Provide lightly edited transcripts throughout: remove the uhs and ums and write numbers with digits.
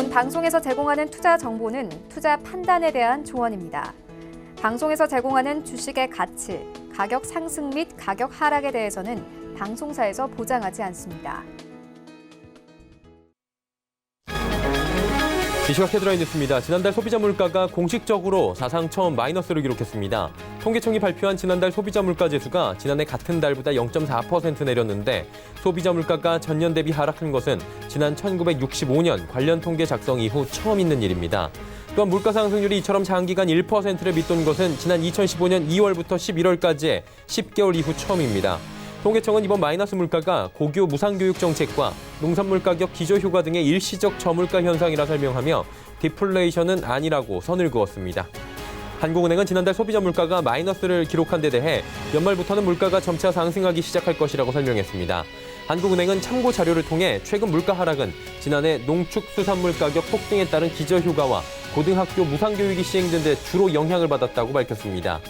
이번 방송에서 제공하는 투자 정보는 투자 판단에 대한 조언입니다. 방송에서 제공하는 주식의 가치, 가격 상승 및 가격 하락에 대해서는 방송사에서 보장하지 않습니다. 이 시각 헤드라인 뉴스입니다. 지난달 소비자 물가가 공식적으로 사상 처음 마이너스를 기록했습니다. 통계청이 발표한 지난달 소비자 물가 지수가 지난해 같은 달보다 0.4% 내렸는데 소비자 물가가 전년 대비 하락한 것은 지난 1965년 관련 통계 작성 이후 처음 있는 일입니다. 또한 물가 상승률이 이처럼 장기간 1%를 밑돈 것은 지난 2015년 2월부터 11월까지의 10개월 이후 처음입니다. 통계청은 이번 마이너스 물가가 고교 무상교육 정책과 농산물 가격 기저효과 등의 일시적 저물가 현상이라 설명하며 디플레이션은 아니라고 선을 그었습니다. 한국은행은 지난달 소비자 물가가 마이너스를 기록한 데 대해 연말부터는 물가가 점차 상승하기 시작할 것이라고 설명했습니다. 한국은행은 참고 자료를 통해 최근 물가 하락은 지난해 농축수산물 가격 폭등에 따른 기저효과와 고등학교 무상교육이 시행된 데 주로 영향을 받았다고 밝혔습니다.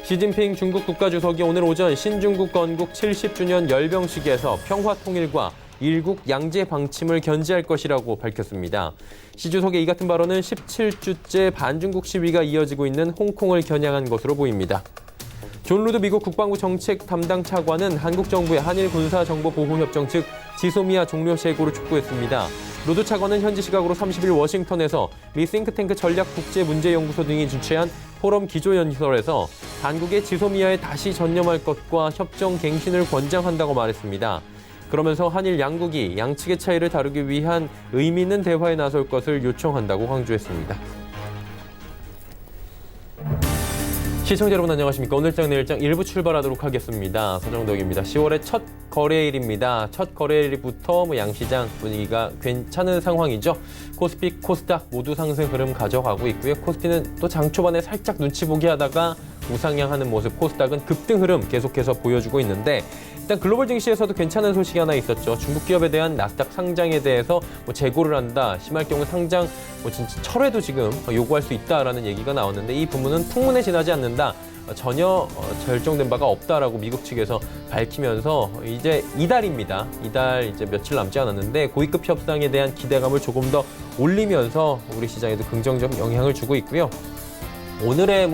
시진핑 중국 국가주석이 오늘 오전 신중국 건국 70주년 열병식에서 평화통일과 일국 양제 방침을 견지할 것이라고 밝혔습니다. 시 주석의 이 같은 발언은 17주째 반중국 시위가 이어지고 있는 홍콩을 겨냥한 것으로 보입니다. 존 루드 미국 국방부 정책 담당 차관은 한국 정부의 한일 군사정보보호협정 즉 지소미아 종료 재고를 촉구했습니다. 루드 차관은 현지 시각으로 30일 워싱턴에서 미 싱크탱크 전략국제문제연구소 등이 주최한 포럼 기조연설에서 한국의 지소미아에 다시 전념할 것과 협정 갱신을 권장한다고 말했습니다. 그러면서 한일 양국이 양측의 차이를 다루기 위한 의미 있는 대화에 나설 것을 요청한다고 강조했습니다. 시청자 여러분 안녕하십니까. 오늘장 내일장 1부 출발하도록 하겠습니다. 서정덕입니다. 10월의 첫 거래일입니다. 첫 거래일부터 양시장 분위기가 괜찮은 상황이죠. 코스피, 코스닥 모두 상승 흐름 가져가고 있고요. 코스피는 또 장 초반에 살짝 눈치 보기 하다가 우상향하는 모습, 코스닥은 급등 흐름 계속해서 보여주고 있는데 일단 글로벌 증시에서도 괜찮은 소식이 하나 있었죠. 중국 기업에 대한 나스닥 상장에 대해서 재고를 한다. 심할 경우 상장 진짜 철회도 지금 요구할 수 있다라는 얘기가 나왔는데 이 부분은 풍문에 지나지 않는다. 전혀 결정된 바가 없다라고 미국 측에서 밝히면서 이제 이달입니다. 이달 이제 며칠 남지 않았는데 고위급 협상에 대한 기대감을 조금 더 올리면서 우리 시장에도 긍정적 영향을 주고 있고요. 오늘의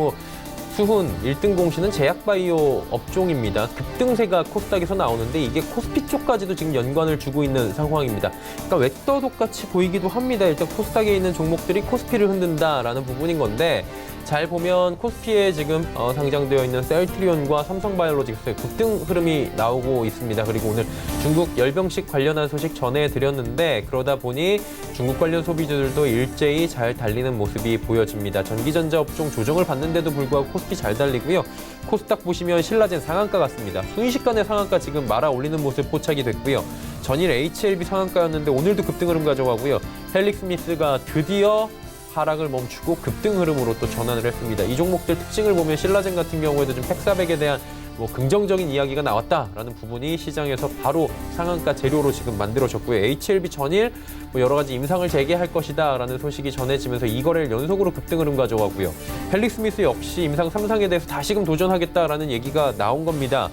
수훈 1등 공시는 제약바이오 업종입니다. 급등세가 코스닥에서 나오는데 이게 코스피 쪽까지도 지금 연관을 주고 있는 상황입니다. 그러니까 웻떠독같이 보이기도 합니다. 일단 코스닥에 있는 종목들이 코스피를 흔든다라는 부분인 건데 잘 보면 코스피에 지금 상장되어 있는 셀트리온과 삼성바이오로직스의 급등 흐름이 나오고 있습니다. 그리고 오늘 중국 열병식 관련한 소식 전해드렸는데 그러다 보니 중국 관련 소비주들도 일제히 잘 달리는 모습이 보여집니다. 전기전자 업종 조정을 받는데도 불구하고 코스피 잘 달리고요. 코스닥 보시면 신라젠 상한가 같습니다. 순식간에 상한가 지금 말아 올리는 모습 포착이 됐고요. 전일 HLB 상한가였는데 오늘도 급등 흐름 가져가고요. 헬릭스미스가 드디어 하락을 멈추고 급등 흐름으로 또 전환을 했습니다. 이 종목들 특징을 보면 신라젠 같은 경우에도 좀 팩사백에 대한 긍정적인 이야기가 나왔다라는 부분이 시장에서 바로 상한가 재료로 지금 만들어졌고요. HLB 전일 여러 가지 임상을 재개할 것이다라는 소식이 전해지면서 이 거래를 연속으로 급등 흐름 가져가고요. 헬릭스미스 역시 임상 3상에 대해서 다시금 도전하겠다라는 얘기가 나온 겁니다.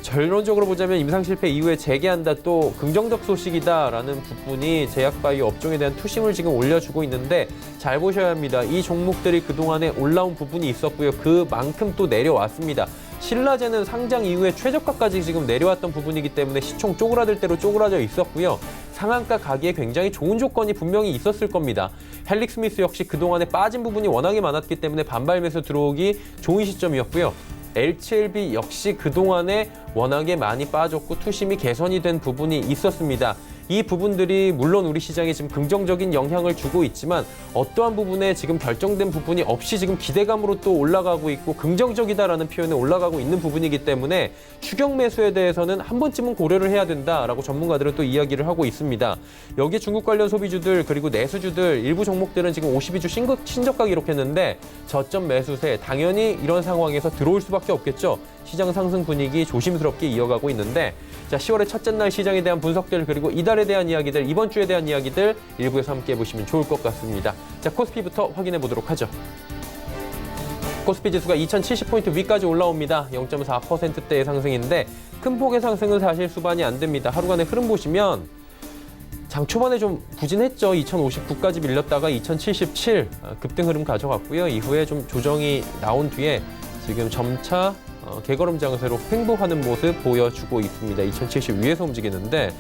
결론적으로 보자면 임상 실패 이후에 재개한다 또 긍정적 소식이다라는 부분이 제약바이오 업종에 대한 투심을 지금 올려주고 있는데 잘 보셔야 합니다. 이 종목들이 그동안에 올라온 부분이 있었고요. 그만큼 또 내려왔습니다. 신라젠은 상장 이후에 최저가까지 지금 내려왔던 부분이기 때문에 시총 쪼그라들 대로 쪼그라져 있었고요. 상한가 가기에 굉장히 좋은 조건이 분명히 있었을 겁니다. 헬릭스미스 역시 그동안에 빠진 부분이 워낙에 많았기 때문에 반발 매수 들어오기 좋은 시점이었고요. HLB 역시 그동안에 워낙에 많이 빠졌고 투심이 개선이 된 부분이 있었습니다. 이 부분들이 물론 우리 시장에 지금 긍정적인 영향을 주고 있지만 어떠한 부분에 지금 결정된 부분이 없이 지금 기대감으로 또 올라가고 있고 긍정적이다라는 표현에 올라가고 있는 부분이기 때문에 추격 매수에 대해서는 한 번쯤은 고려를 해야 된다라고 전문가들은 또 이야기를 하고 있습니다. 여기 중국 관련 소비주들 그리고 내수주들 일부 종목들은 지금 52주 신저가 기록했는데 저점 매수세 당연히 이런 상황에서 들어올 수밖에 없겠죠. 시장 상승 분위기 조심스럽게 이어가고 있는데 자 10월의 첫째 날 시장에 대한 분석들 그리고 이달에 대한 이야기들 이번 주에 대한 이야기들 일부에서 함께 해보시면 좋을 것 같습니다. 자 코스피부터 확인해 보도록 하죠. 코스피 지수가 2070포인트 위까지 올라옵니다. 0.4%대의 상승인데 큰 폭의 상승은 사실 수반이 안 됩니다. 하루간의 흐름 보시면 장 초반에 좀 부진했죠. 2059까지 밀렸다가 2077 급등 흐름 가져갔고요. 이후에 좀 조정이 나온 뒤에 지금 점차 개걸음 장세로 횡보하는 모습 보여주고 있습니다. 2070 위에서 움직이는데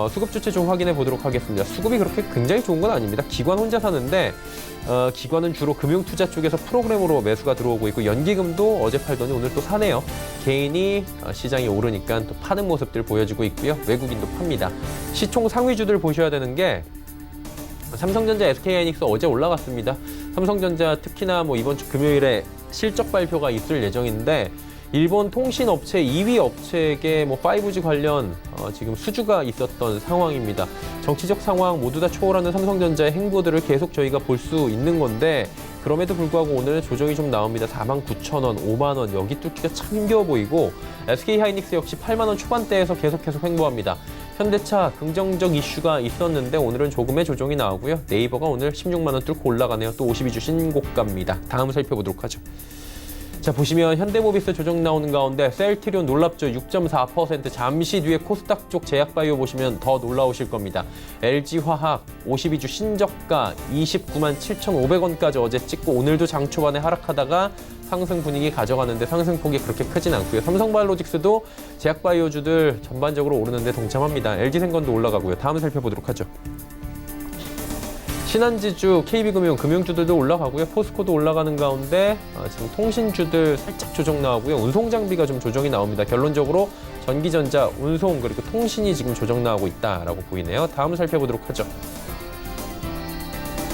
수급 주체 좀 확인해 보도록 하겠습니다. 수급이 그렇게 굉장히 좋은 건 아닙니다. 기관 혼자 사는데 기관은 주로 금융투자 쪽에서 프로그램으로 매수가 들어오고 있고 연기금도 어제 팔더니 오늘 또 사네요. 개인이 시장이 오르니까 또 파는 모습들 보여지고 있고요. 외국인도 팝니다. 시총 상위주들 보셔야 되는 게 삼성전자, SK하이닉스 어제 올라갔습니다. 삼성전자 특히나 뭐 이번 주 금요일에 실적 발표가 있을 예정인데 일본 통신업체 2위 업체에게 뭐 5G 관련 지금 수주가 있었던 상황입니다. 정치적 상황 모두 다 초월하는 삼성전자의 행보들을 계속 저희가 볼 수 있는 건데 그럼에도 불구하고 오늘은 조정이 좀 나옵니다. 49,000원, 5만 원 여기 뚫기가 참 힘겨워 보이고 SK하이닉스 역시 8만 원 초반대에서 계속해서 횡보합니다. 현대차 긍정적 이슈가 있었는데 오늘은 조금의 조정이 나오고요. 네이버가 오늘 16만 원 뚫고 올라가네요. 또 52주 신고가입니다. 다음 살펴보도록 하죠. 자, 보시면 현대모비스 조정 나오는 가운데 셀트리온 놀랍죠. 6.4%. 잠시 뒤에 코스닥 쪽 제약바이오 보시면 더 놀라우실 겁니다. LG화학 52주 신저가 29만 7,500원까지 어제 찍고 오늘도 장 초반에 하락하다가 상승 분위기 가져가는데 상승폭이 그렇게 크진 않고요. 삼성바이오로직스도 제약바이오주들 전반적으로 오르는데 동참합니다. LG생건도 올라가고요. 다음 살펴보도록 하죠. 신한지주, KB금융, 금융주들도 올라가고요. 포스코도 올라가는 가운데 지금 통신주들 살짝 조정 나오고요. 운송장비가 좀 조정이 나옵니다. 결론적으로 전기전자, 운송, 그리고 통신이 지금 조정 나오고 있다라고 보이네요. 다음 살펴보도록 하죠.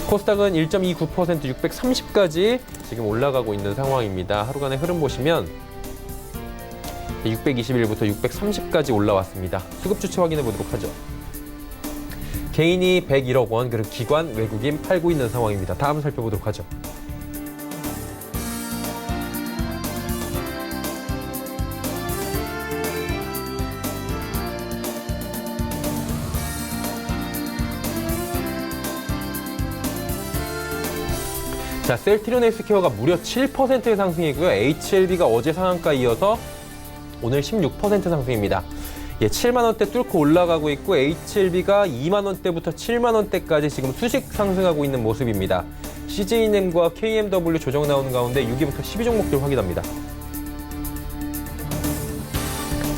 코스닥은 1.29% 630까지 지금 올라가고 있는 상황입니다. 하루간의 흐름 보시면 621부터 630까지 올라왔습니다. 수급 주체 확인해 보도록 하죠. 개인이 101억 원, 그리고 기관, 외국인 팔고 있는 상황입니다. 다음 살펴보도록 하죠. 자, 셀트리온 헬스케어가 무려 7%의 상승이고요. HLB가 어제 상한가 이어서 오늘 16% 상승입니다. 예, 7만 원대 뚫고 올라가고 있고 HLB가 2만 원대부터 7만 원대까지 지금 수직 상승하고 있는 모습입니다. CJ은행과 KMW 조정 나오는 가운데 6위부터 12종목들 확인합니다.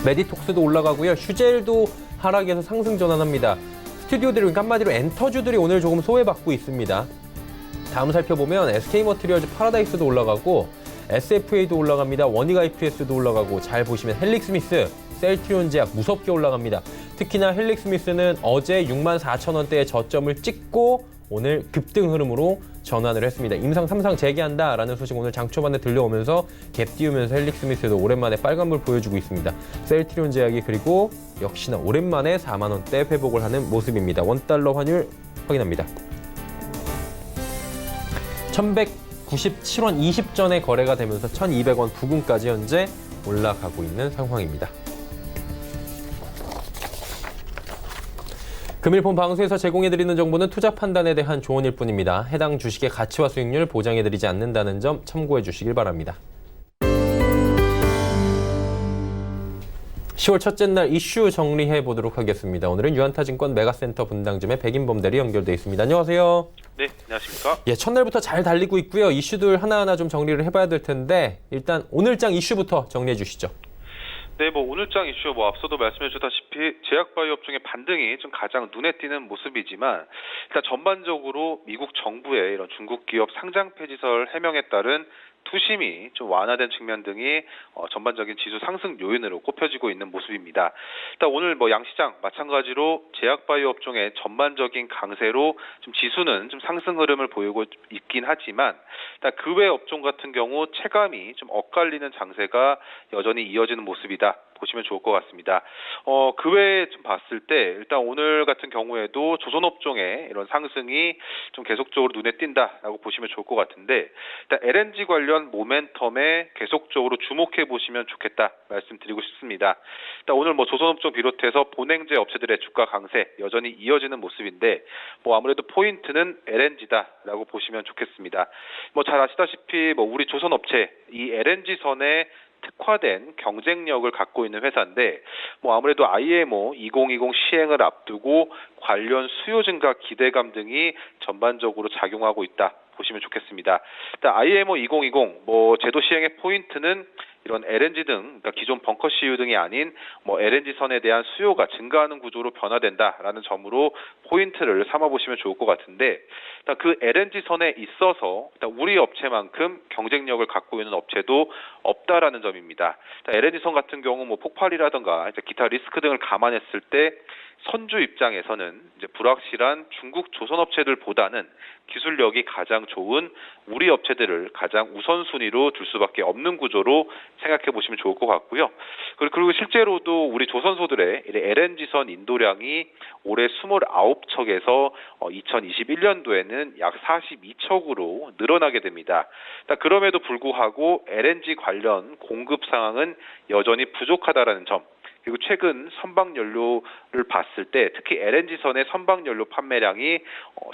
메디톡스도 올라가고요. 휴젤도 하락에서 상승 전환합니다. 스튜디오들이 그러니까 한마디로 엔터주들이 오늘 조금 소외받고 있습니다. 다음 살펴보면 SK머티리얼즈 파라다이스도 올라가고 SFA도 올라갑니다. 원익 IPS도 올라가고 잘 보시면 헬릭스미스, 셀트리온 제약 무섭게 올라갑니다. 특히나 헬릭스미스는 어제 64,000원대의 저점을 찍고 오늘 급등 흐름으로 전환을 했습니다. 임상 3상 재개한다라는 소식 오늘 장 초반에 들려오면서 갭 띄우면서 헬릭스미스도 오랜만에 빨간불 보여주고 있습니다. 셀트리온 제약이 그리고 역시나 오랜만에 4만 원대 회복을 하는 모습입니다. 원달러 환율 확인합니다. 1197원 20전에 거래가 되면서 1200원 부근까지 현재 올라가고 있는 상황입니다. 금일 본 방송에서 제공해드리는 정보는 투자 판단에 대한 조언일 뿐입니다. 해당 주식의 가치와 수익률 보장해드리지 않는다는 점 참고해 주시길 바랍니다. 10월 첫째 날 이슈 정리해 보도록 하겠습니다. 오늘은 유한타증권 메가센터 분당점의 백인범 대리 연결돼 있습니다. 안녕하세요. 네, 안녕하십니까? 예, 첫날부터 잘 달리고 있고요. 이슈들 하나하나 좀 정리를 해봐야 될 텐데 일단 오늘장 이슈부터 정리해 주시죠. 네, 오늘장 이슈 앞서도 말씀해 주셨다시피 제약바이오 업종의 반등이 좀 가장 눈에 띄는 모습이지만 일단 전반적으로 미국 정부의 이런 중국 기업 상장 폐지설 해명에 따른 투심이 좀 완화된 측면 등이 전반적인 지수 상승 요인으로 꼽혀지고 있는 모습입니다. 일단 오늘 양시장 마찬가지로 제약바이오 업종의 전반적인 강세로 좀 지수는 좀 상승 흐름을 보이고 있긴 하지만 일단 그 외 업종 같은 경우 체감이 좀 엇갈리는 장세가 여전히 이어지는 모습이다. 보시면 좋을 것 같습니다. 그 외에 좀 봤을 때 일단 오늘 같은 경우에도 조선업종의 이런 상승이 좀 계속적으로 눈에 띈다라고 보시면 좋을 것 같은데 일단 LNG 관련 모멘텀에 계속적으로 주목해 보시면 좋겠다 말씀드리고 싶습니다. 일단 오늘 조선업종 비롯해서 본행제 업체들의 주가 강세 여전히 이어지는 모습인데 아무래도 포인트는 LNG다라고 보시면 좋겠습니다. 잘 아시다시피 우리 조선업체 이 LNG 선에 특화된 경쟁력을 갖고 있는 회사인데 아무래도 IMO 2020 시행을 앞두고 관련 수요 증가 기대감 등이 전반적으로 작용하고 있다 보시면 좋겠습니다. 일단 IMO 2020 제도 시행의 포인트는 이런 LNG 등 그러니까 기존 벙커 CU 등이 아닌 LNG 선에 대한 수요가 증가하는 구조로 변화된다라는 점으로 포인트를 삼아 보시면 좋을 것 같은데 일단 그 LNG 선에 있어서 일단 우리 업체만큼 경쟁력을 갖고 있는 업체도 없다라는 점입니다. LNG 선 같은 경우 폭발이라든가 기타 리스크 등을 감안했을 때 선주 입장에서는 이제 불확실한 중국 조선 업체들보다는 기술력이 가장 좋은 우리 업체들을 가장 우선순위로 둘 수밖에 없는 구조로 생각해 보시면 좋을 것 같고요. 그리고 실제로도 우리 조선소들의 LNG선 인도량이 올해 29척에서 2021년도에는 약 42척으로 늘어나게 됩니다. 그럼에도 불구하고 LNG 관련 공급 상황은 여전히 부족하다라는 점. 그리고 최근 선박연료를 봤을 때 특히 LNG선의 선박연료 판매량이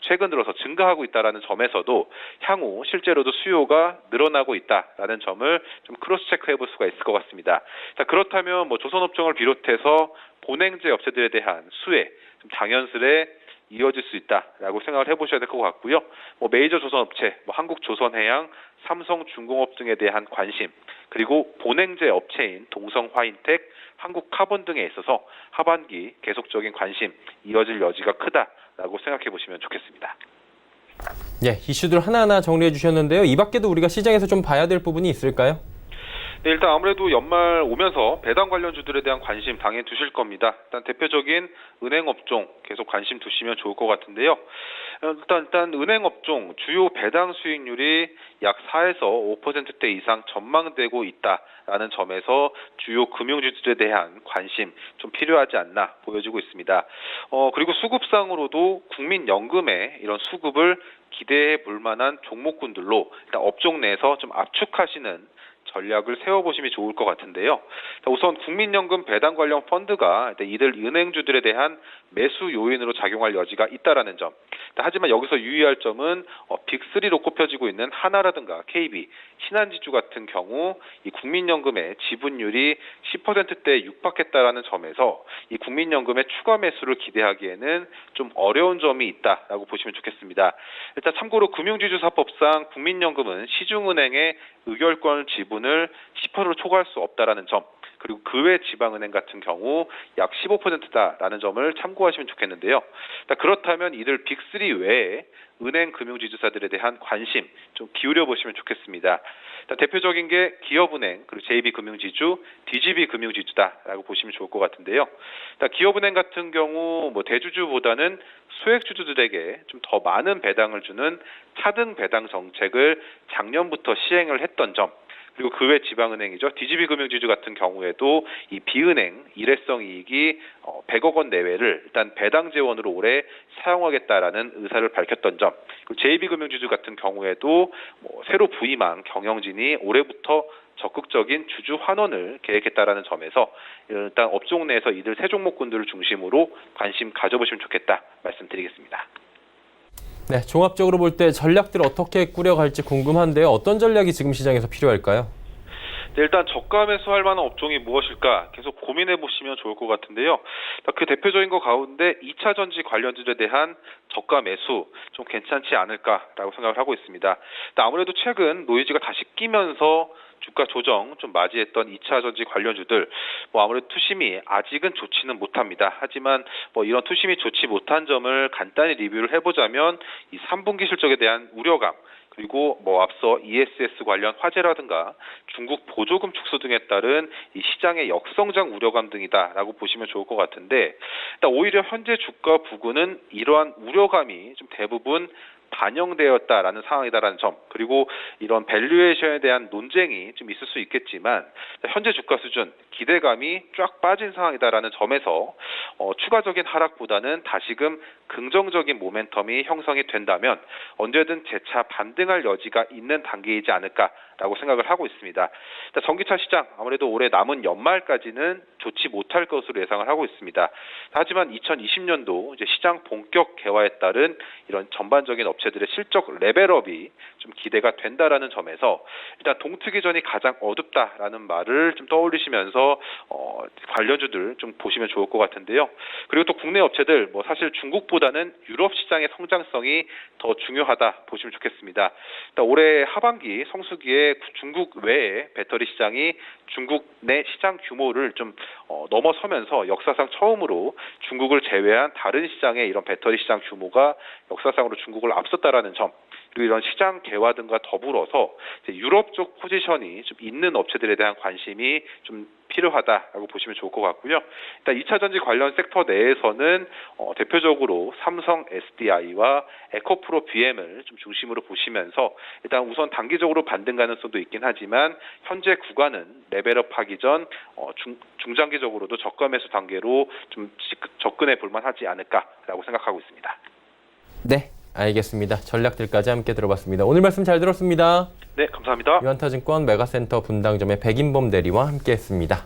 최근 들어서 증가하고 있다는 점에서도 향후 실제로도 수요가 늘어나고 있다는 점을 좀 크로스 체크해 볼 수가 있을 것 같습니다. 자, 그렇다면 조선업종을 비롯해서 본행제 업체들에 대한 수혜 좀 장연스레 이어질 수 있다라고 생각을 해보셔야 될 것 같고요. 메이저 조선업체, 한국조선해양, 삼성중공업 등에 대한 관심, 그리고 본행제 업체인 동성화인텍, 한국카본 등에 있어서 하반기 계속적인 관심 이어질 여지가 크다라고 생각해 보시면 좋겠습니다. 예, 이슈들 하나하나 정리해 주셨는데요. 이 밖에도 우리가 시장에서 좀 봐야 될 부분이 있을까요? 네, 일단 아무래도 연말 오면서 배당 관련주들에 대한 관심 당연히 두실 겁니다. 일단 대표적인 은행 업종 계속 관심 두시면 좋을 것 같은데요. 일단 은행 업종 주요 배당 수익률이 약 4에서 5%대 이상 전망되고 있다라는 점에서 주요 금융주들에 대한 관심 좀 필요하지 않나 보여지고 있습니다. 그리고 수급상으로도 국민연금의 이런 수급을 기대해 볼 만한 종목군들로 일단 업종 내에서 좀 압축하시는 전략을 세워보시면 좋을 것 같은데요. 우선 국민연금 배당 관련 펀드가 이들 은행주들에 대한 매수 요인으로 작용할 여지가 있다라는 점. 하지만 여기서 유의할 점은 빅3로 꼽혀지고 있는 하나라든가 KB, 신한지주 같은 경우 이 국민연금의 지분율이 10%대에 육박했다라는 점에서 이 국민연금의 추가 매수를 기대하기에는 좀 어려운 점이 있다라고 보시면 좋겠습니다. 일단 참고로 금융지주사법상 국민연금은 시중은행의 의결권 지분을 10%로 초과할 수 없다라는 점, 그리고 그 외 지방은행 같은 경우 약 15%다라는 점을 참고하시면 좋겠는데요. 그렇다면 이들 빅3 외에 은행 금융지주사들에 대한 관심 좀 기울여 보시면 좋겠습니다. 대표적인 게 기업은행, 그리고 JB금융지주, DGB금융지주다라고 보시면 좋을 것 같은데요. 기업은행 같은 경우 대주주보다는 소액주주들에게 좀 더 많은 배당을 주는 차등 배당 정책을 작년부터 시행을 했던 점, 그리고 그 외 지방은행이죠. DGB금융지주 같은 경우에도 이 비은행 일회성 이익이 100억 원 내외를 일단 배당 재원으로 올해 사용하겠다라는 의사를 밝혔던 점, 그리고 JB금융지주 같은 경우에도 새로 부임한 경영진이 올해부터 적극적인 주주 환원을 계획했다라는 점에서 일단 업종 내에서 이들 세 종목군들을 중심으로 관심 가져보시면 좋겠다 말씀드리겠습니다. 네, 종합적으로 볼 때 전략들 어떻게 꾸려갈지 궁금한데요. 어떤 전략이 지금 시장에서 필요할까요? 네, 일단 저가 매수할 만한 업종이 무엇일까 계속 고민해 보시면 좋을 것 같은데요. 그 대표적인 것 가운데 2차 전지 관련주에 대한 저가 매수 좀 괜찮지 않을까라고 생각을 하고 있습니다. 아무래도 최근 노이즈가 다시 끼면서 주가 조정 좀 맞이했던 2차 전지 관련주들 아무래도 투심이 아직은 좋지는 못합니다. 하지만 이런 투심이 좋지 못한 점을 간단히 리뷰를 해보자면 이 3분기 실적에 대한 우려감, 그리고 앞서 ESS 관련 화재라든가 중국 보조금 축소 등에 따른 이 시장의 역성장 우려감 등이다라고 보시면 좋을 것 같은데, 오히려 현재 주가 부근은 이러한 우려감이 좀 대부분 반영되었다라는 상황이다라는 점, 그리고 이런 밸류에이션에 대한 논쟁이 좀 있을 수 있겠지만 현재 주가 수준 기대감이 쫙 빠진 상황이다라는 점에서 추가적인 하락보다는 다시금 긍정적인 모멘텀이 형성이 된다면 언제든 재차 반등할 여지가 있는 단계이지 않을까라고 생각을 하고 있습니다. 전기차 시장 아무래도 올해 남은 연말까지는 좋지 못할 것으로 예상을 하고 있습니다. 하지만 2020년도 이제 시장 본격 개화에 따른 이런 전반적인 업체들의 실적 레벨업이 좀 기대가 된다라는 점에서 일단 동특이전이 가장 어둡다라는 말을 좀 떠올리시면서 관련주들 좀 보시면 좋을 것 같은데요. 그리고 또 국내 업체들 뭐 사실 중국보다는 유럽 시장의 성장성이 더 중요하다 보시면 좋겠습니다. 일단 올해 하반기 성수기에 중국 외의 배터리 시장이 중국 내 시장 규모를 좀 넘어서면서 역사상 처음으로 중국을 제외한 다른 시장의 이런 배터리 시장 규모가 역사상으로 중국을 앞섰다라는 점, 그리고 이런 시장 개화 등과 더불어서 유럽 쪽 포지션이 좀 있는 업체들에 대한 관심이 좀 필요하다라고 보시면 좋을 것 같고요. 일단 2차 전지 관련 섹터 내에서는 대표적으로 삼성 SDI와 에코프로 BM을 좀 중심으로 보시면서 일단 우선 단기적으로 반등 가능성도 있긴 하지만 현재 구간은 레벨업하기 전 중장기적으로도 저가 매수 단계로 좀 접근해 볼 만하지 않을까라고 생각하고 있습니다. 네, 알겠습니다. 전략들까지 함께 들어봤습니다. 오늘 말씀 잘 들었습니다. 네, 감사합니다. 유한타증권 메가센터 분당점의 백인범 대리와 함께했습니다.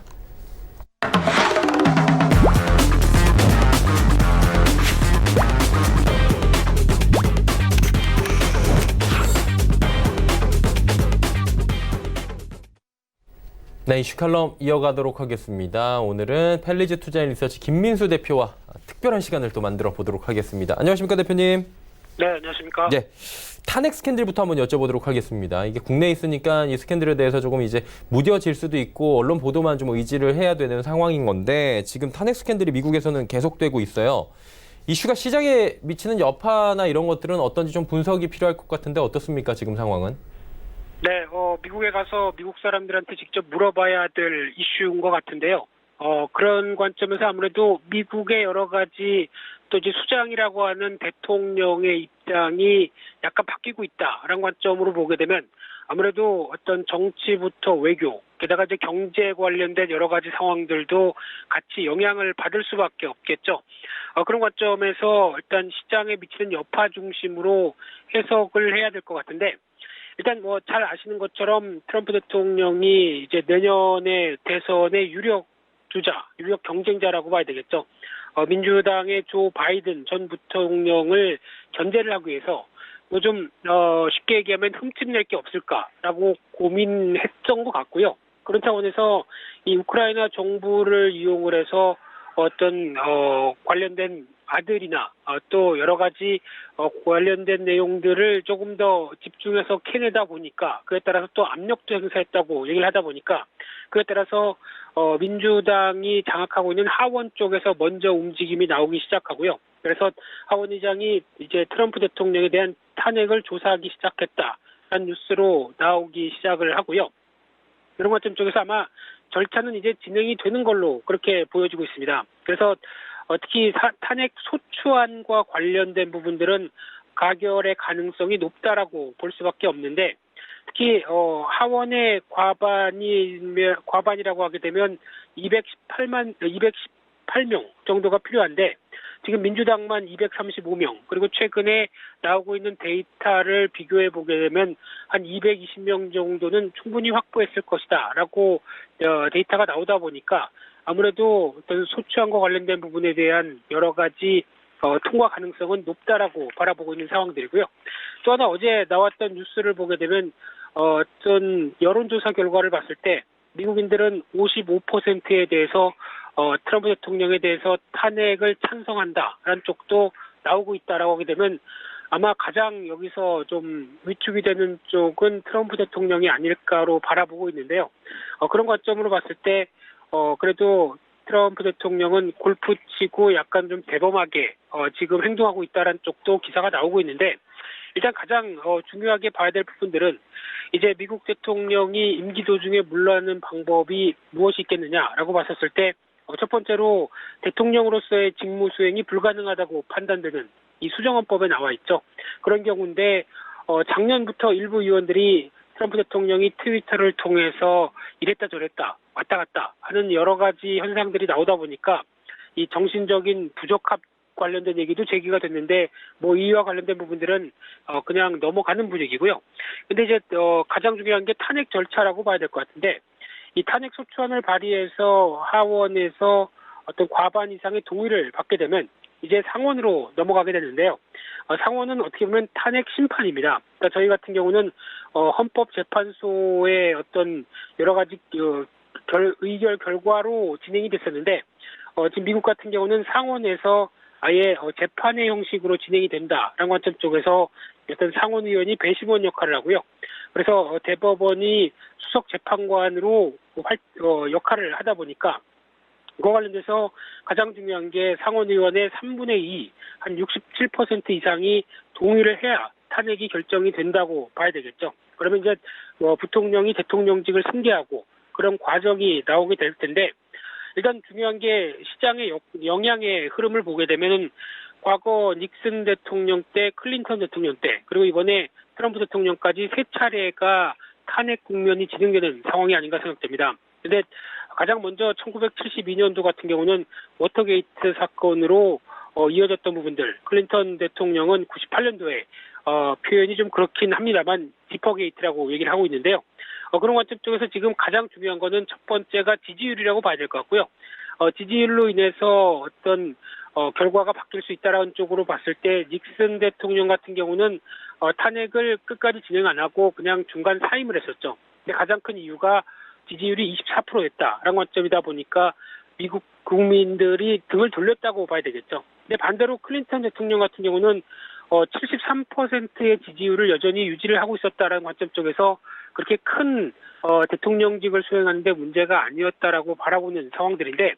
네, 이슈 칼럼 이어가도록 하겠습니다. 오늘은 펠리즈 투자인 리서치 김민수 대표와 특별한 시간을 또 만들어 보도록 하겠습니다. 안녕하십니까, 대표님? 네, 안녕하십니까? 네. 탄핵 스캔들부터 한번 여쭤보도록 하겠습니다. 이게 국내에 있으니까 이 스캔들에 대해서 조금 이제 무뎌질 수도 있고 언론 보도만 좀 의지를 해야 되는 상황인 건데 지금 탄핵 스캔들이 미국에서는 계속되고 있어요. 이슈가 시장에 미치는 여파나 이런 것들은 어떤지 좀 분석이 필요할 것 같은데 어떻습니까, 지금 상황은? 네, 미국에 가서 미국 사람들한테 직접 물어봐야 될 이슈인 것 같은데요. 그런 관점에서 아무래도 미국의 여러 가지 또 이제 수장이라고 하는 대통령의 입장이 약간 바뀌고 있다라는 관점으로 보게 되면 아무래도 어떤 정치부터 외교, 게다가 이제 경제 관련된 여러 가지 상황들도 같이 영향을 받을 수밖에 없겠죠. 그런 관점에서 일단 시장에 미치는 여파 중심으로 해석을 해야 될 것 같은데 일단 뭐 잘 아시는 것처럼 트럼프 대통령이 이제 내년에 대선의 유력 주자, 유력 경쟁자라고 봐야 되겠죠. 민주당의 조 바이든 전 부통령을 견제를 하기 위해서 뭐 좀 쉽게 얘기하면 흠집낼 게 없을까라고 고민했던 것 같고요. 그런 차원에서 이 우크라이나 정부를 이용을 해서 어떤 관련된 아들이나 또 여러 가지 관련된 내용들을 조금 더 집중해서 캐내다 보니까 그에 따라서 또 압력도 행사했다고 얘기를 하다 보니까 그에 따라서 민주당이 장악하고 있는 하원 쪽에서 먼저 움직임이 나오기 시작하고요. 그래서 하원 의장이 이제 트럼프 대통령에 대한 탄핵을 조사하기 시작했다라는 뉴스로 나오기 시작을 하고요. 이런 관점 쪽에서 아마 절차는 이제 진행이 되는 걸로 그렇게 보여지고 있습니다. 그래서 특히 탄핵 소추안과 관련된 부분들은 가결의 가능성이 높다라고 볼 수밖에 없는데 특히 하원의 과반이라고 하게 되면 218명 정도가 필요한데 지금 민주당만 235명 그리고 최근에 나오고 있는 데이터를 비교해 보게 되면 한 220명 정도는 충분히 확보했을 것이다라고 데이터가 나오다 보니까 아무래도 어떤 소추안과 관련된 부분에 대한 여러 가지 통과 가능성은 높다라고 바라보고 있는 상황들이고요. 또 하나 어제 나왔던 뉴스를 보게 되면 어떤 여론조사 결과를 봤을 때 미국인들은 55%에 대해서 트럼프 대통령에 대해서 탄핵을 찬성한다라는 쪽도 나오고 있다라고 하게 되면 아마 가장 여기서 좀 위축이 되는 쪽은 트럼프 대통령이 아닐까로 바라보고 있는데요. 그런 관점으로 봤을 때 그래도 트럼프 대통령은 골프 치고 약간 좀 대범하게 지금 행동하고 있다는 쪽도 기사가 나오고 있는데 일단 가장 중요하게 봐야 될 부분들은 이제 미국 대통령이 임기 도중에 물러나는 방법이 무엇이 있겠느냐라고 봤었을 때 첫 번째로 대통령으로서의 직무 수행이 불가능하다고 판단되는 이 수정헌법에 나와 있죠. 그런 경우인데 작년부터 일부 의원들이 트럼프 대통령이 트위터를 통해서 이랬다 저랬다 왔다 갔다 하는 여러 가지 현상들이 나오다 보니까 이 정신적인 부적합 관련된 얘기도 제기가 됐는데 뭐 이와 관련된 부분들은 그냥 넘어가는 분위기고요. 근데 이제 가장 중요한 게 탄핵 절차라고 봐야 될 것 같은데 이 탄핵 소추안을 발의해서 하원에서 어떤 과반 이상의 동의를 받게 되면 이제 상원으로 넘어가게 되는데요. 상원은 어떻게 보면 탄핵 심판입니다. 그러니까 저희 같은 경우는 헌법재판소의 어떤 여러 가지 의결 결과로 진행이 됐었는데 지금 미국 같은 경우는 상원에서 아예 재판의 형식으로 진행이 된다라는 관점 쪽에서 어떤 상원 의원이 배심원 역할을 하고요. 그래서 대법원이 수석 재판관으로 역할을 하다 보니까 그거 관련돼서 가장 중요한 게 상원 의원의 3분의 2, 한 67% 이상이 동의를 해야 탄핵이 결정이 된다고 봐야 되겠죠. 그러면 이제 부통령이 대통령직을 승계하고 그런 과정이 나오게 될 텐데 일단 중요한 게 시장의 영향의 흐름을 보게 되면은 과거 닉슨 대통령 때, 클린턴 대통령 때, 그리고 이번에 트럼프 대통령까지 세 차례가 탄핵 국면이 진행되는 상황이 아닌가 생각됩니다. 근데 가장 먼저 1972년도 같은 경우는 워터게이트 사건으로 이어졌던 부분들, 클린턴 대통령은 98년도에 표현이 좀 그렇긴 합니다만 디퍼게이트라고 얘기를 하고 있는데요. 그런 관점 쪽에서 지금 가장 중요한 거는 첫 번째가 지지율이라고 봐야 될 것 같고요. 지지율로 인해서 어떤 결과가 바뀔 수 있다라는 쪽으로 봤을 때 닉슨 대통령 같은 경우는 탄핵을 끝까지 진행 안 하고 그냥 중간 사임을 했었죠. 근데 가장 큰 이유가 지지율이 24%였다라는 관점이다 보니까 미국 국민들이 등을 돌렸다고 봐야 되겠죠. 근데 반대로 클린턴 대통령 같은 경우는 73%의 지지율을 여전히 유지를 하고 있었다라는 관점 쪽에서 그렇게 큰 대통령직을 수행하는데 문제가 아니었다라고 바라보는 상황들인데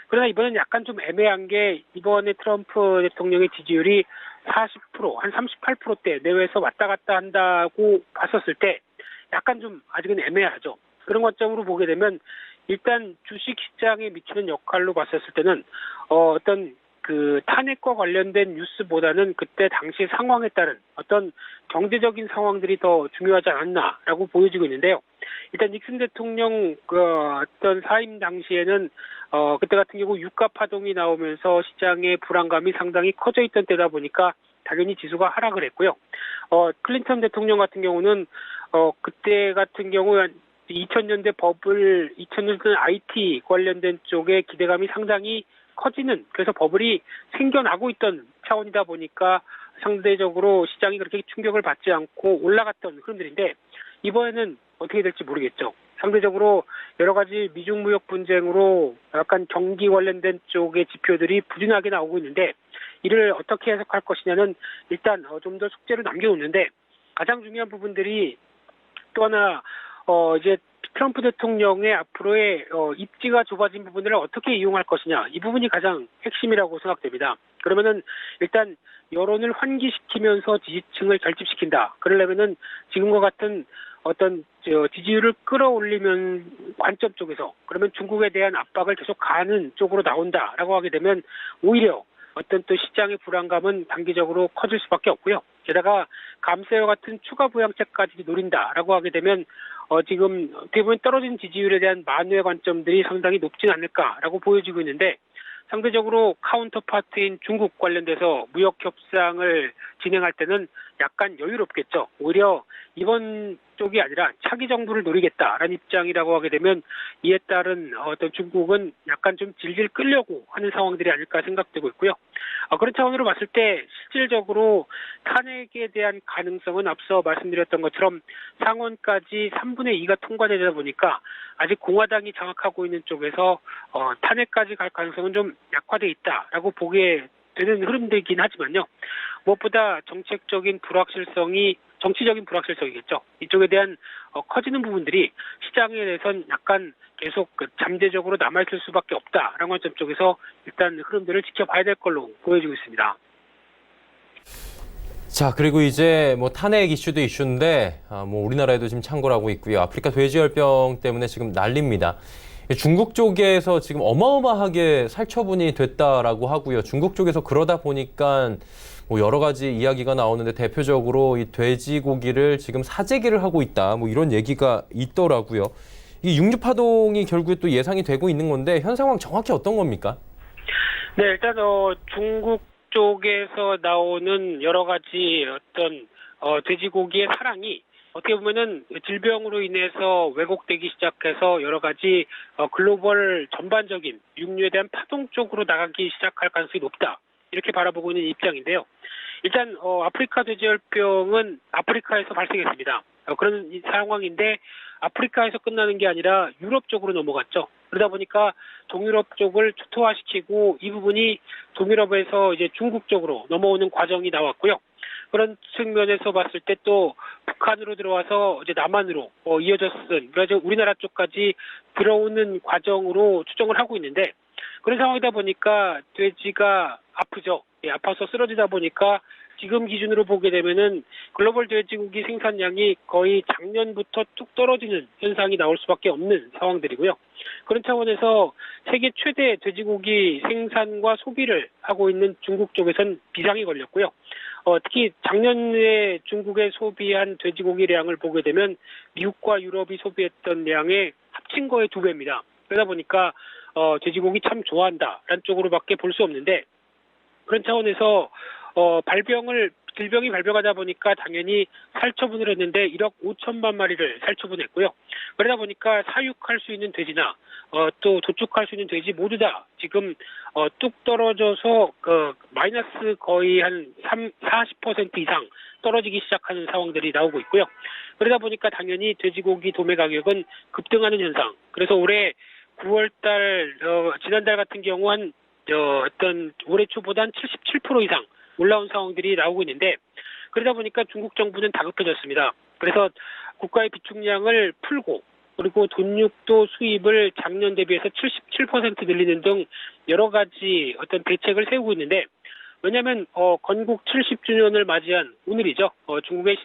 그러나 이번엔 약간 좀 애매한 게 이번에 트럼프 대통령의 지지율이 40%, 한 38%대 내외에서 왔다 갔다 한다고 봤었을 때 약간 좀 아직은 애매하죠. 그런 관점으로 보게 되면 일단 주식시장에 미치는 역할로 봤었을 때는 어떤 그 탄핵과 관련된 뉴스보다는 그때 당시 상황에 따른 어떤 경제적인 상황들이 더 중요하지 않았나라고 보여지고 있는데요. 일단 닉슨 대통령 어떤 사임 당시에는 그때 같은 경우 유가 파동이 나오면서 시장의 불안감이 상당히 커져 있던 때다 보니까 당연히 지수가 하락을 했고요. 클린턴 대통령 같은 경우는 그때 같은 경우 2000년대 버블, 2000년대 IT 관련된 쪽에 기대감이 상당히 커지는 그래서 버블이 생겨나고 있던 차원이다 보니까 상대적으로 시장이 그렇게 충격을 받지 않고 올라갔던 흐름들인데 이번에는 어떻게 될지 모르겠죠. 상대적으로 여러 가지 미중 무역 분쟁으로 약간 경기 관련된 쪽의 지표들이 부진하게 나오고 있는데 이를 어떻게 해석할 것이냐는 일단 좀 더 숙제를 남겨놓는데 가장 중요한 부분들이 또 하나 이제 트럼프 대통령의 앞으로의 입지가 좁아진 부분을 어떻게 이용할 것이냐 이 부분이 가장 핵심이라고 생각됩니다. 그러면은 일단 여론을 환기시키면서 지지층을 결집시킨다. 그러려면은 지금과 같은 어떤 지지율을 끌어올리면 관점 쪽에서 그러면 중국에 대한 압박을 계속 가는 쪽으로 나온다라고 하게 되면 오히려 어떤 또 시장의 불안감은 단기적으로 커질 수밖에 없고요. 게다가 감세와 같은 추가 부양책까지 노린다라고 하게 되면 지금 어떻게 보면 떨어진 지지율에 대한 만회의 관점들이 상당히 높진 않을까라고 보여지고 있는데 상대적으로 카운터파트인 중국 관련돼서 무역 협상을 진행할 때는 약간 여유롭겠죠. 오히려 이번 쪽이 아니라 차기 정부를 노리겠다라는 입장이라고 하게 되면 이에 따른 어떤 중국은 약간 좀 질질 끌려고 하는 상황들이 아닐까 생각되고 있고요. 그런 차원으로 봤을 때 실질적으로 탄핵에 대한 가능성은 앞서 말씀드렸던 것처럼 상원까지 3분의 2가 통과되다 보니까 아직 공화당이 장악하고 있는 쪽에서 탄핵까지 갈 가능성은 좀 약화돼 있다라고 보게 되는 흐름들이긴 하지만요. 무엇보다 정치적인 불확실성이겠죠. 이쪽에 대한 커지는 부분들이 시장에 대해서는 약간 계속 잠재적으로 남아있을 수밖에 없다라는 관점 쪽에서 일단 흐름들을 지켜봐야 될 걸로 보여지고 있습니다. 자, 그리고 이제 뭐 탄핵 이슈도 이슈인데 뭐 우리나라에도 지금 창궐 하고 있고요. 아프리카 돼지열병 때문에 지금 난립니다. 중국 쪽에서 지금 어마어마하게 살처분이 됐다라고 하고요. 중국 쪽에서 그러다 보니까 뭐 여러 가지 이야기가 나오는데 대표적으로 이 돼지고기를 지금 사재기를 하고 있다. 뭐 이런 얘기가 있더라고요. 이 육류 파동이 결국에 또 예상이 되고 있는 건데 현 상황 정확히 어떤 겁니까? 네, 일단 중국 쪽에서 나오는 여러 가지 어떤 돼지고기의 사랑이 어떻게 보면은 질병으로 인해서 왜곡되기 시작해서 여러 가지 글로벌 전반적인 육류에 대한 파동 쪽으로 나가기 시작할 가능성이 높다. 이렇게 바라보고 있는 입장인데요. 일단 아프리카 돼지열병은 아프리카에서 발생했습니다. 그런 상황인데 아프리카에서 끝나는 게 아니라 유럽 쪽으로 넘어갔죠. 그러다 보니까 동유럽 쪽을 초토화시키고 이 부분이 동유럽에서 이제 중국 쪽으로 넘어오는 과정이 나왔고요. 그런 측면에서 봤을 때 또 북한으로 들어와서 이제 남한으로 이어졌은, 그래서 우리나라 쪽까지 들어오는 과정으로 추정을 하고 있는데, 그런 상황이다 보니까 돼지가 아프죠. 아파서 쓰러지다 보니까 지금 기준으로 보게 되면은 글로벌 돼지고기 생산량이 거의 작년부터 뚝 떨어지는 현상이 나올 수밖에 없는 상황들이고요. 그런 차원에서 세계 최대 돼지고기 생산과 소비를 하고 있는 중국 쪽에선 비상이 걸렸고요. 특히 작년에 중국에 소비한 돼지고기량을 보게 되면 미국과 유럽이 소비했던 양의 합친 거의 2배입니다. 그러다 보니까 돼지고기 참 좋아한다라는 쪽으로밖에 볼 수 없는데, 그런 차원에서 질병이 발병하다 보니까 당연히 살처분을 했는데 1억 5천만 마리를 살처분했고요. 그러다 보니까 사육할 수 있는 돼지나 또 도축할 수 있는 돼지 모두 다 지금 뚝 떨어져서 마이너스 거의 한 40% 이상 떨어지기 시작하는 상황들이 나오고 있고요. 그러다 보니까 당연히 돼지고기 도매 가격은 급등하는 현상. 그래서 올해 9월달 지난달 같은 경우 한 올해 초보다 한 77% 이상 올라온 상황들이 나오고 있는데, 그러다 보니까 중국 정부는 다급해졌습니다. 그래서 국가의 비축량을 풀고, 그리고 돈육도 수입을 작년 대비해서 77% 늘리는 등 여러 가지 어떤 대책을 세우고 있는데, 왜냐하면 건국 70주년을 맞이한 오늘이죠. 중국의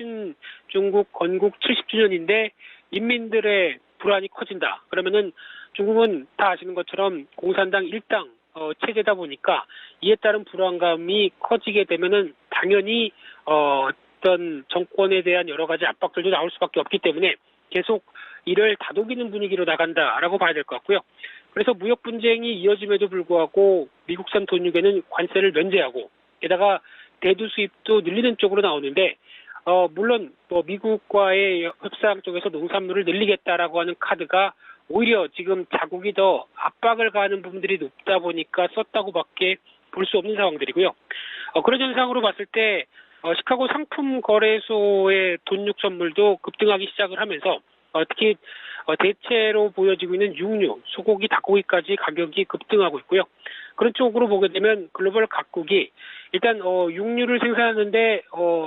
중국 건국 70주년인데 인민들의 불안이 커진다. 그러면은 중국은 다 아시는 것처럼 공산당 일당 체제다 보니까 이에 따른 불안감이 커지게 되면은 당연히 어떤 정권에 대한 여러 가지 압박들도 나올 수밖에 없기 때문에 계속 이를 다독이는 분위기로 나간다라고 봐야 될 것 같고요. 그래서 무역 분쟁이 이어짐에도 불구하고 미국산 돈육에는 관세를 면제하고, 게다가 대두 수입도 늘리는 쪽으로 나오는데, 물론 미국과의 협상 쪽에서 농산물을 늘리겠다라고 하는 카드가 오히려 지금 자국이 더 압박을 가하는 부분들이 높다 보니까 썼다고밖에 볼 수 없는 상황들이고요. 그런 현상으로 봤을 때 시카고 상품 거래소의 돈육 선물도 급등하기 시작을 하면서 특히 대체로 보여지고 있는 육류, 소고기, 닭고기까지 가격이 급등하고 있고요. 그런 쪽으로 보게 되면 글로벌 각국이 일단 육류를 생산하는데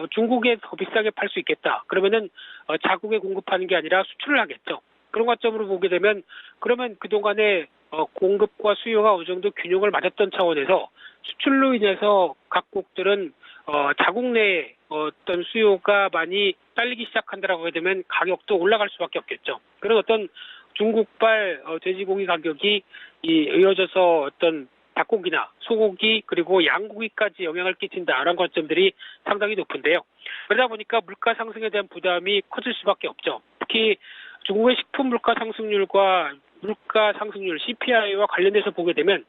중국에 더 비싸게 팔 수 있겠다. 그러면은 자국에 공급하는 게 아니라 수출을 하겠죠. 그런 관점으로 보게 되면 그러면 그동안에 공급과 수요가 어느 정도 균형을 맞았던 차원에서 수출로 인해서 각국들은 자국 내에 어떤 수요가 많이 딸리기 시작한다라고 하게 되면 가격도 올라갈 수밖에 없겠죠. 그런 어떤 중국발 돼지고기 가격이 이어져서 어떤 닭고기나 소고기 그리고 양고기까지 영향을 끼친다라는 관점들이 상당히 높은데요. 그러다 보니까 물가 상승에 대한 부담이 커질 수밖에 없죠. 특히 중국의 식품 물가 상승률과 물가 상승률 CPI와 관련돼서 보게 되면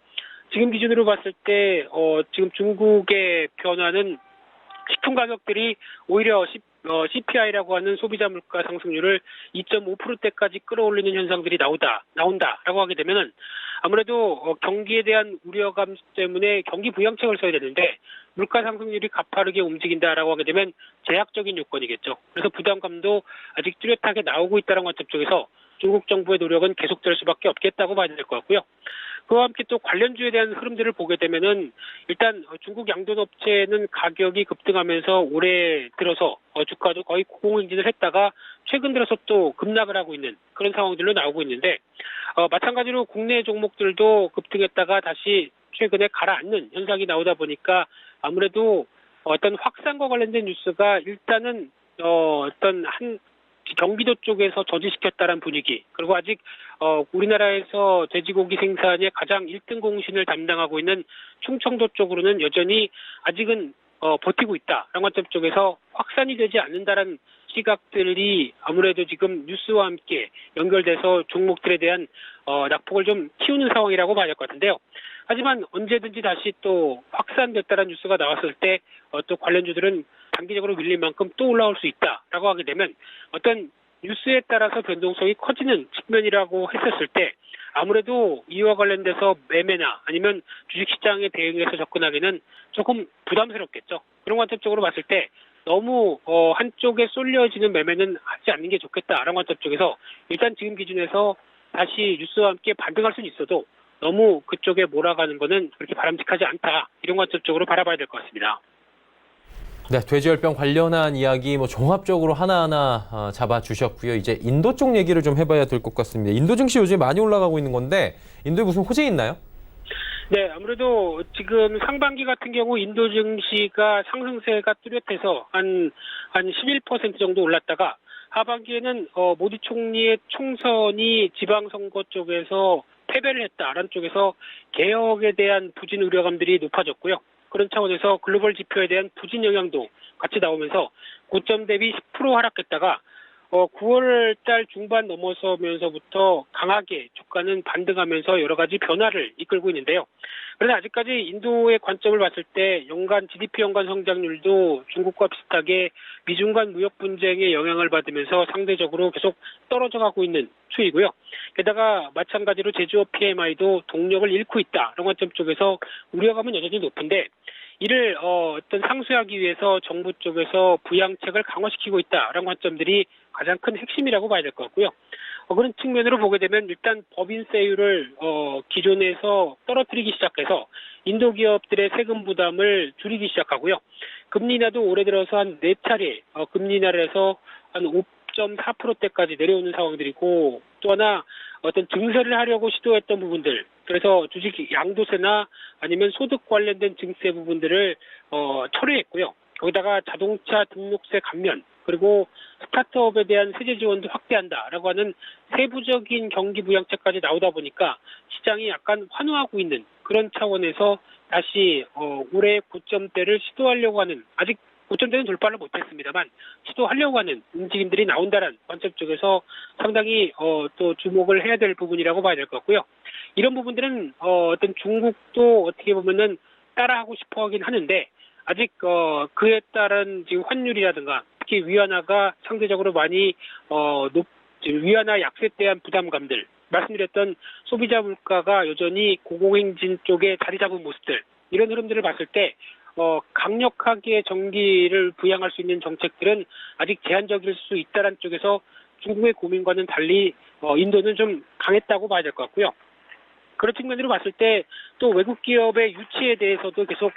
지금 기준으로 봤을 때 지금 중국의 변화는 식품 가격들이 오히려 CPI라고 하는 소비자 물가 상승률을 2.5%대까지 끌어올리는 현상들이 나온다라고 하게 되면은 아무래도 경기에 대한 우려감 때문에 경기 부양책을 써야 되는데 물가 상승률이 가파르게 움직인다라고 하게 되면 제약적인 요건이겠죠. 그래서 부담감도 아직 뚜렷하게 나오고 있다는 관점 쪽에서 중국 정부의 노력은 계속될 수밖에 없겠다고 봐야 될 것 같고요. 그와 함께 또 관련주에 대한 흐름들을 보게 되면은 일단 중국 양돈업체는 가격이 급등하면서 올해 들어서 주가도 거의 고공행진을 했다가 최근 들어서 또 급락을 하고 있는 그런 상황들로 나오고 있는데 마찬가지로 국내 종목들도 급등했다가 다시 최근에 가라앉는 현상이 나오다 보니까 아무래도 어떤 확산과 관련된 뉴스가 일단은 어떤 경기도 쪽에서 저지시켰다는 분위기, 그리고 아직 우리나라에서 돼지고기 생산의 가장 1등 공신을 담당하고 있는 충청도 쪽으로는 여전히 아직은 버티고 있다라는 관점 쪽에서 확산이 되지 않는다라는 시각들이 아무래도 지금 뉴스와 함께 연결돼서 종목들에 대한 낙폭을 좀 키우는 상황이라고 봐야 될 것 같은데요. 하지만 언제든지 다시 또 확산됐다는 뉴스가 나왔을 때 또 관련주들은 단기적으로 밀린 만큼 또 올라올 수 있다라고 하게 되면 어떤 뉴스에 따라서 변동성이 커지는 측면이라고 했었을 때 아무래도 이와 관련돼서 매매나 아니면 주식시장에 대응해서 접근하기는 조금 부담스럽겠죠. 그런 관점적으로 봤을 때 너무 한쪽에 쏠려지는 매매는 하지 않는 게 좋겠다라는 관점 쪽에서 일단 지금 기준에서 다시 뉴스와 함께 반등할 수는 있어도 너무 그쪽에 몰아가는 거는 그렇게 바람직하지 않다. 이런 관점 쪽으로 바라봐야 될 것 같습니다. 네, 돼지열병 관련한 이야기 종합적으로 하나하나 잡아주셨고요. 이제 인도 쪽 얘기를 좀 해봐야 될 것 같습니다. 인도 증시 요즘 많이 올라가고 있는 건데 인도에 무슨 호재 있나요? 네, 아무래도 지금 상반기 같은 경우 인도 증시가 상승세가 뚜렷해서 한 11% 정도 올랐다가 하반기에는 모디 총리의 총선이 지방선거 쪽에서 패배를 했다라는 쪽에서 개혁에 대한 부진 우려감들이 높아졌고요. 그런 차원에서 글로벌 지표에 대한 부진 영향도 같이 나오면서 고점 대비 10% 하락했다가 9월 달 중반 넘어서면서부터 강하게 주가는 반등하면서 여러 가지 변화를 이끌고 있는데요. 그러나 아직까지 인도의 관점을 봤을 때 연간 GDP 연간 성장률도 중국과 비슷하게 미중 간 무역 분쟁의 영향을 받으면서 상대적으로 계속 떨어져 가고 있는 추이고요. 게다가 마찬가지로 제조업 PMI도 동력을 잃고 있다. 이런 관점 쪽에서 우려감은 여전히 높은데 이를 어떤 상쇄하기 위해서 정부 쪽에서 부양책을 강화시키고 있다라는 관점들이 가장 큰 핵심이라고 봐야 될 것 같고요. 그런 측면으로 보게 되면 일단 법인세율을 기존에서 떨어뜨리기 시작해서 인도 기업들의 세금 부담을 줄이기 시작하고요. 금리 인하도 올해 들어서 한 4차례 금리 인하를 해서 한 5.4%대까지 내려오는 상황들이고 또 하나 어떤 증세를 하려고 시도했던 부분들 그래서 주식 양도세나 아니면 소득 관련된 증세 부분들을 철회했고요. 거기다가 자동차 등록세 감면 그리고 스타트업에 대한 세제 지원도 확대한다라고 하는 세부적인 경기 부양책까지 나오다 보니까 시장이 약간 환호하고 있는 그런 차원에서 다시 올해 고점대를 시도하려고 하는 아직 고점대는 돌파를 못했습니다만 시도하려고 하는 움직임들이 나온다는 관점 쪽에서 상당히 또 주목을 해야 될 부분이라고 봐야 될 것 같고요. 이런 부분들은 어떤 중국도 어떻게 보면은 따라하고 싶어하긴 하는데 아직 그에 따른 지금 환율이라든가 특히 위안화가 상대적으로 많이 위안화 약세에 대한 부담감들 말씀드렸던 소비자 물가가 여전히 고공행진 쪽에 자리 잡은 모습들 이런 흐름들을 봤을 때 강력하게 전기를 부양할 수 있는 정책들은 아직 제한적일 수 있다는 쪽에서 중국의 고민과는 달리 인도는 좀 강했다고 봐야 될 것 같고요. 그런 측면으로 봤을 때 또 외국 기업의 유치에 대해서도 계속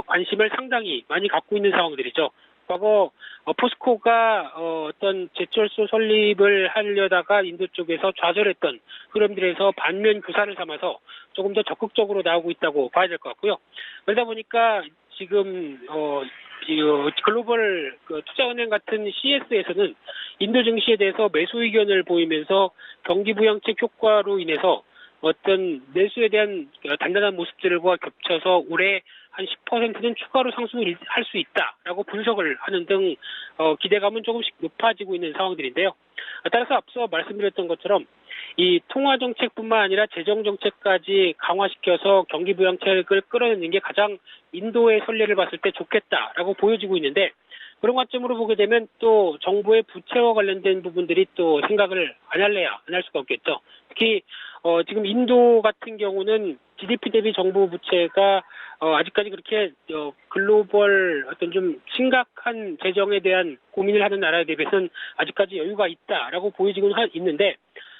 관심을 상당히 많이 갖고 있는 상황들이죠. 과거 포스코가 어떤 제철소 설립을 하려다가 인도 쪽에서 좌절했던 흐름들에서 반면 교사를 삼아서 조금 더 적극적으로 나오고 있다고 봐야 될 것 같고요. 그러다 보니까 지금 글로벌 투자은행 같은 CS에서는 인도 증시에 대해서 매수 의견을 보이면서 경기 부양책 효과로 인해서 어떤 내수에 대한 단단한 모습들과 겹쳐서 올해 한 10%는 추가로 상승을 할 수 있다라고 분석을 하는 등 기대감은 조금씩 높아지고 있는 상황들인데요. 따라서 앞서 말씀드렸던 것처럼 이 통화 정책뿐만 아니라 재정 정책까지 강화시켜서 경기 부양책을 끌어내는 게 가장 인도의 선례를 봤을 때 좋겠다라고 보여지고 있는데 그런 관점으로 보게 되면 또 정부의 부채와 관련된 부분들이 또 생각을 안 할 수가 없겠죠. 특히 지금 인도 같은 경우는 GDP 대비 정부 부채가 아직까지 그렇게 글로벌 어떤 좀 심각한 재정에 대한 고민을 하는 나라에 대비해서는 아직까지 여유가 있다라고 보여지고는 있는데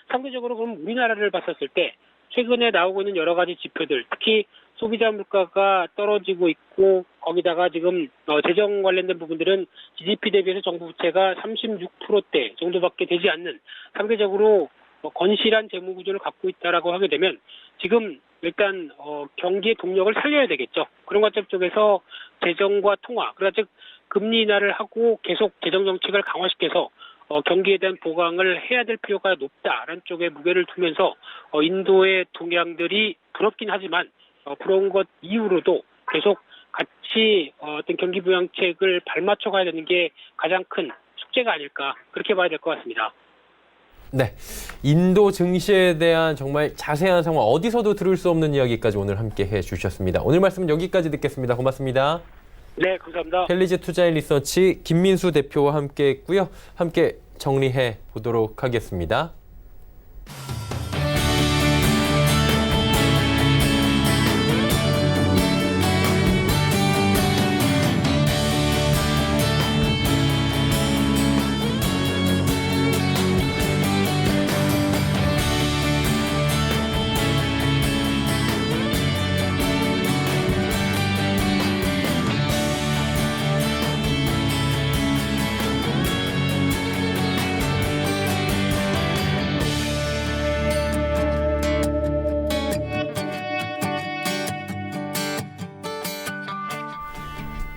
상대적으로 그럼 우리나라를 봤었을 때 최근에 나오고 있는 여러 가지 지표들 특히 소비자 물가가 떨어지고 있고 거기다가 지금 재정 관련된 부분들은 GDP 대비해서 정부 부채가 36%대 정도밖에 되지 않는 상대적으로 건실한 재무 구조를 갖고 있다라고 하게 되면 지금 일단 경기의 동력을 살려야 되겠죠. 그런 관점 쪽에서 재정과 통화, 그러니까 즉 금리 인하를 하고 계속 재정 정책을 강화시켜서 경기에 대한 보강을 해야 될 필요가 높다라는 쪽에 무게를 두면서 인도의 동향들이 부럽긴 하지만 부러운 것 이후로도 계속 같이 어떤 경기 부양책을 발맞춰 가야 되는 게 가장 큰 숙제가 아닐까 그렇게 봐야 될 것 같습니다. 네, 인도 증시에 대한 정말 자세한 상황 어디서도 들을 수 없는 이야기까지 오늘 함께 해주셨습니다. 오늘 말씀은 여기까지 듣겠습니다. 고맙습니다. 네, 감사합니다. 켈리지 투자인리서치 김민수 대표와 함께했고요. 함께 정리해 보도록 하겠습니다.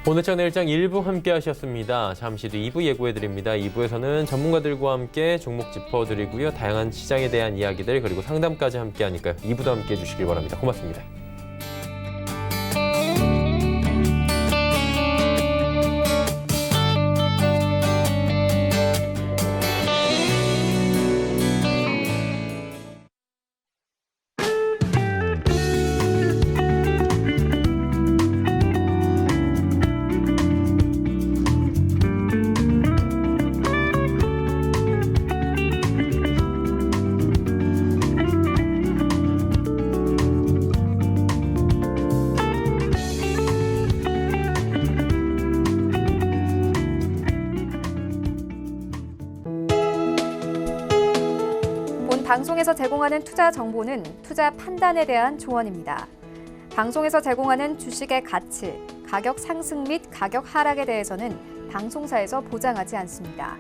오늘장 내일장 1부 함께 하셨습니다. 잠시 뒤 2부 예고해드립니다. 2부에서는 전문가들과 함께 종목 짚어드리고요. 다양한 시장에 대한 이야기들 그리고 상담까지 함께 하니까요. 2부도 함께 해주시길 바랍니다. 고맙습니다. 방송에서 제공하는 투자 정보는 투자 판단에 대한 조언입니다. 방송에서 제공하는 주식의 가치, 가격 상승 및 가격 하락에 대해서는 방송사에서 보장하지 않습니다.